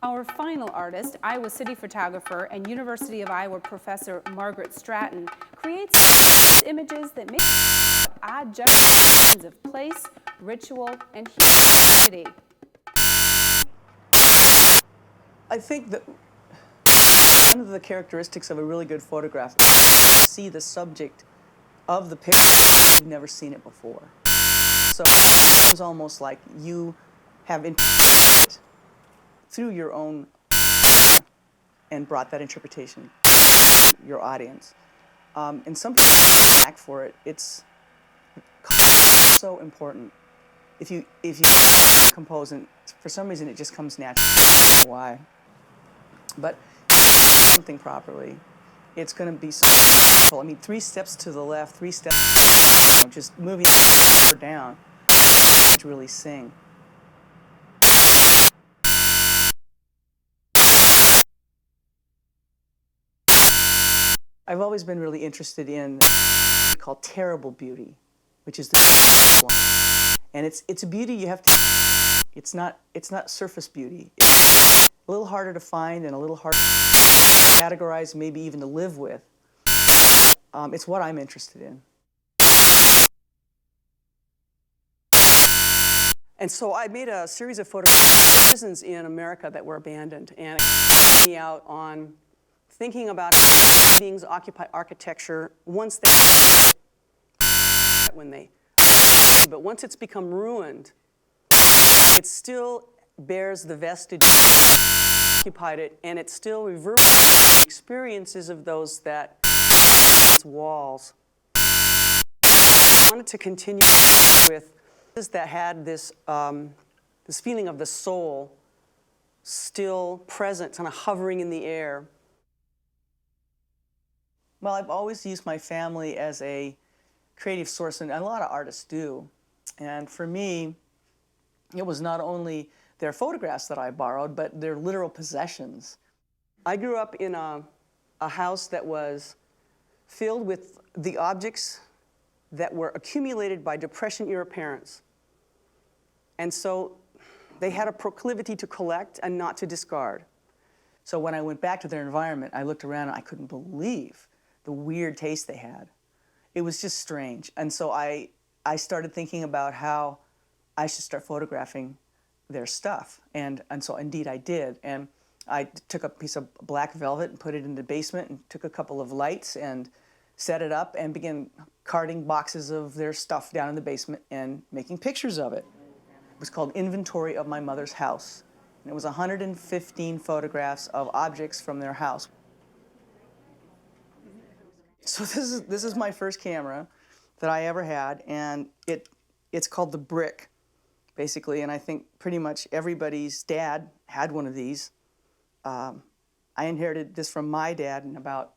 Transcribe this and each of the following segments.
Our final artist, Iowa City photographer and University of Iowa professor Margaret Stratton, creates images that make odd juxtapositions of place, ritual, and humanity. I think that one of the characteristics of a really good photograph is to see the subject of the picture. You've never seen it before. So it's almost like you have interpreted it through your own and brought that interpretation to your audience. And some people act for it. It's so important. If you compose and for some reason it just comes naturally. I don't know why. But something properly, it's going to be so simple. I mean, 3 steps to the left, 3 steps, just moving down to really sing. I've always been really interested in what we call terrible beauty, which is the one. And it's a beauty you have to. It's not surface beauty. It's a little harder to find and a little harder to categorize, maybe even to live with. It's what I'm interested in. And so I made a series of photographs of prisons in America that were abandoned, and it got me out on thinking about how beings occupy architecture once they but once it's become ruined, it still bears the vestige occupied it, and it still reverberates the experiences of those that its walls. I wanted to continue with this that had this this feeling of the soul still present, kind of hovering in the air. Well, I've always used my family as a creative source, and a lot of artists do. And for me, it was not only their photographs that I borrowed, but their literal possessions. I grew up in a house that was filled with the objects that were accumulated by Depression-era parents. And so they had a proclivity to collect and not to discard. So when I went back to their environment, I looked around and I couldn't believe the weird taste they had. It was just strange. And so I started thinking about how I should start photographing their stuff. And so indeed I did. And I took a piece of black velvet and put it in the basement and took a couple of lights and set it up and began carting boxes of their stuff down in the basement and making pictures of it. It was called Inventory of My Mother's House. And it was 115 photographs of objects from their house. So this is my first camera that I ever had, and it's called the Brick, basically, and I think pretty much everybody's dad had one of these. I inherited this from my dad in about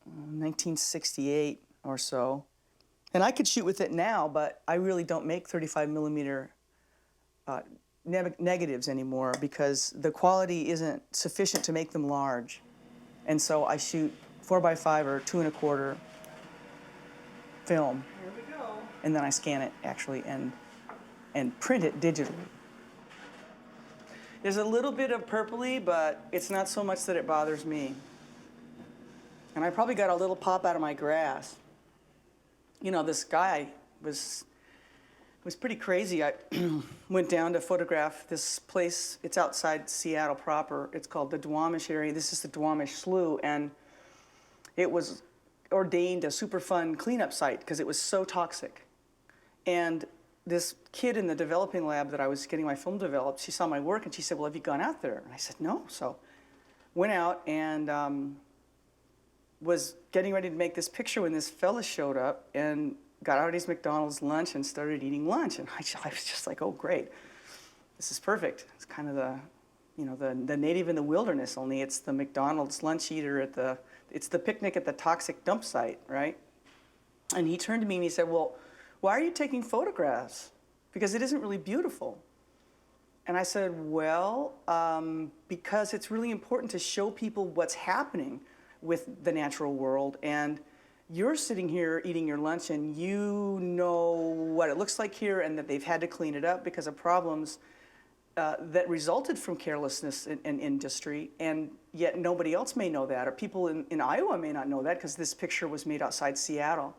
1968 or so. And I could shoot with it now, but I really don't make 35 millimeter negatives anymore because the quality isn't sufficient to make them large. And so I shoot 4x5 or 2 1/4 film. Here we go. And then I scan it actually and print it digitally. There's a little bit of purpley, but it's not so much that it bothers me. And I probably got a little pop out of my grass. You know, this guy was pretty crazy. I went down to photograph this place. It's outside Seattle proper. It's called the Duwamish area. This is the Duwamish Slough, and it was ordained a super fun cleanup site because it was so toxic. And this kid in the developing lab that I was getting my film developed, she saw my work and she said, well, have you gone out there? And I said, no. So went out and was getting ready to make this picture when this fella showed up and got out of his McDonald's lunch and started eating lunch. And I was just like, oh, great. This is perfect. It's kind of the, you know, the native in the wilderness, only it's the McDonald's lunch eater at it's the picnic at the toxic dump site, right? And he turned to me and he said, well, why are you taking photographs? Because it isn't really beautiful. And I said, well, because it's really important to show people what's happening with the natural world. And you're sitting here eating your lunch and you know what it looks like here and that they've had to clean it up because of problems. that resulted from carelessness in industry, and yet nobody else may know that, or people in Iowa may not know that because this picture was made outside Seattle.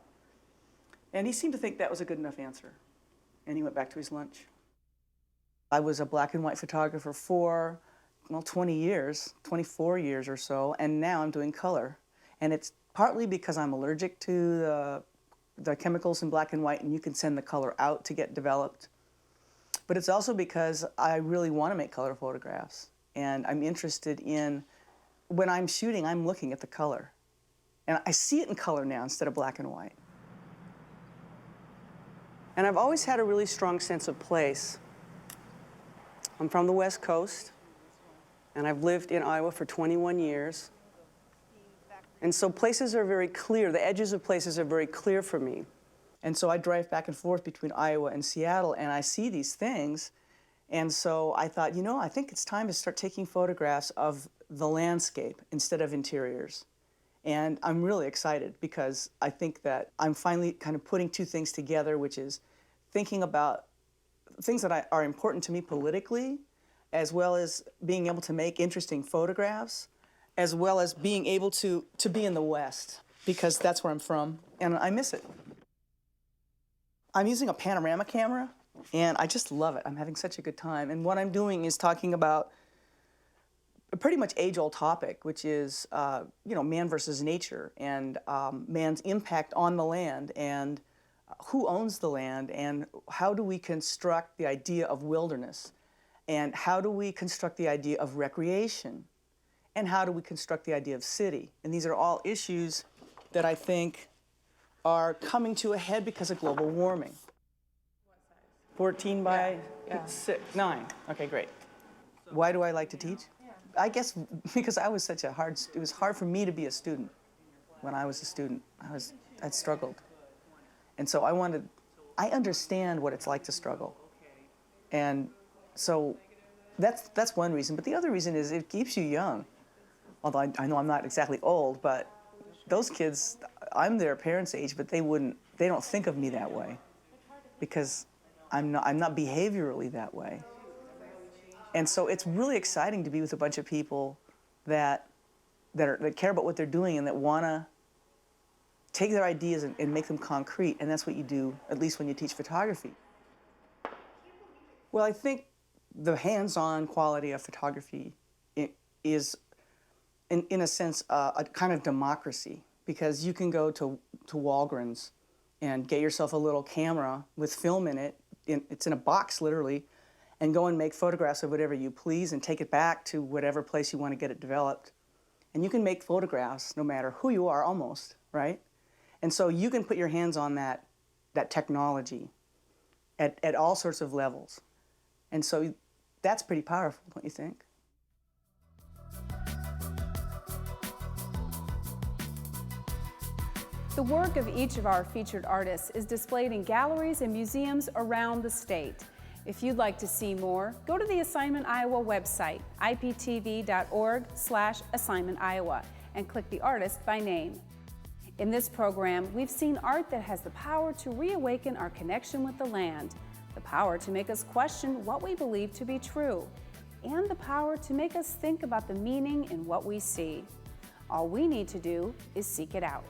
And he seemed to think that was a good enough answer, and he went back to his lunch. I was a black and white photographer for, well, 20 years, 24 years or so, and now I'm doing color. And it's partly because I'm allergic to the chemicals in black and white, and you can send the color out to get developed. But it's also because I really want to make color photographs, and I'm interested in, when I'm shooting, I'm looking at the color. And I see it in color now instead of black and white. And I've always had a really strong sense of place. I'm from the West Coast, and I've lived in Iowa for 21 years. And so places are very clear, the edges of places are very clear for me. And so I drive back and forth between Iowa and Seattle, and I see these things. And so I thought, you know, I think it's time to start taking photographs of the landscape instead of interiors. And I'm really excited because I think that I'm finally kind of putting two things together, which is thinking about things that are important to me politically, as well as being able to make interesting photographs, as well as being able to be in the West, because that's where I'm from, and I miss it. I'm using a panorama camera, and I just love it. I'm having such a good time. And what I'm doing is talking about a pretty much age-old topic, which is, you know, man versus nature, and man's impact on the land, and who owns the land, and how do we construct the idea of wilderness, and how do we construct the idea of recreation, and how do we construct the idea of city. And these are all issues that I think are coming to a head because of global warming. 14 by 9. Okay, great. Why do I like to teach? I guess because I was such a it was hard for me to be a student. When I was a student, I struggled. And so I understand what it's like to struggle. And so that's one reason. But the other reason is it keeps you young. Although I know I'm not exactly old, but those kids, I'm their parents' age, but they don't think of me that way because I'm not behaviorally that way. And so it's really exciting to be with a bunch of people that care about what they're doing and that want to take their ideas and make them concrete, and that's what you do, at least when you teach photography. Well, I think the hands-on quality of photography is, in a sense, a kind of democracy, because you can go to Walgreens and get yourself a little camera with film in it, it's in a box literally, and go and make photographs of whatever you please and take it back to whatever place you want to get it developed. And you can make photographs no matter who you are, almost, right? And so you can put your hands on that technology at all sorts of levels. And so that's pretty powerful, don't you think? The work of each of our featured artists is displayed in galleries and museums around the state. If you'd like to see more, go to the Assignment Iowa website, iptv.org/Assignment Iowa, and click the artist by name. In this program, we've seen art that has the power to reawaken our connection with the land, the power to make us question what we believe to be true, and the power to make us think about the meaning in what we see. All we need to do is seek it out.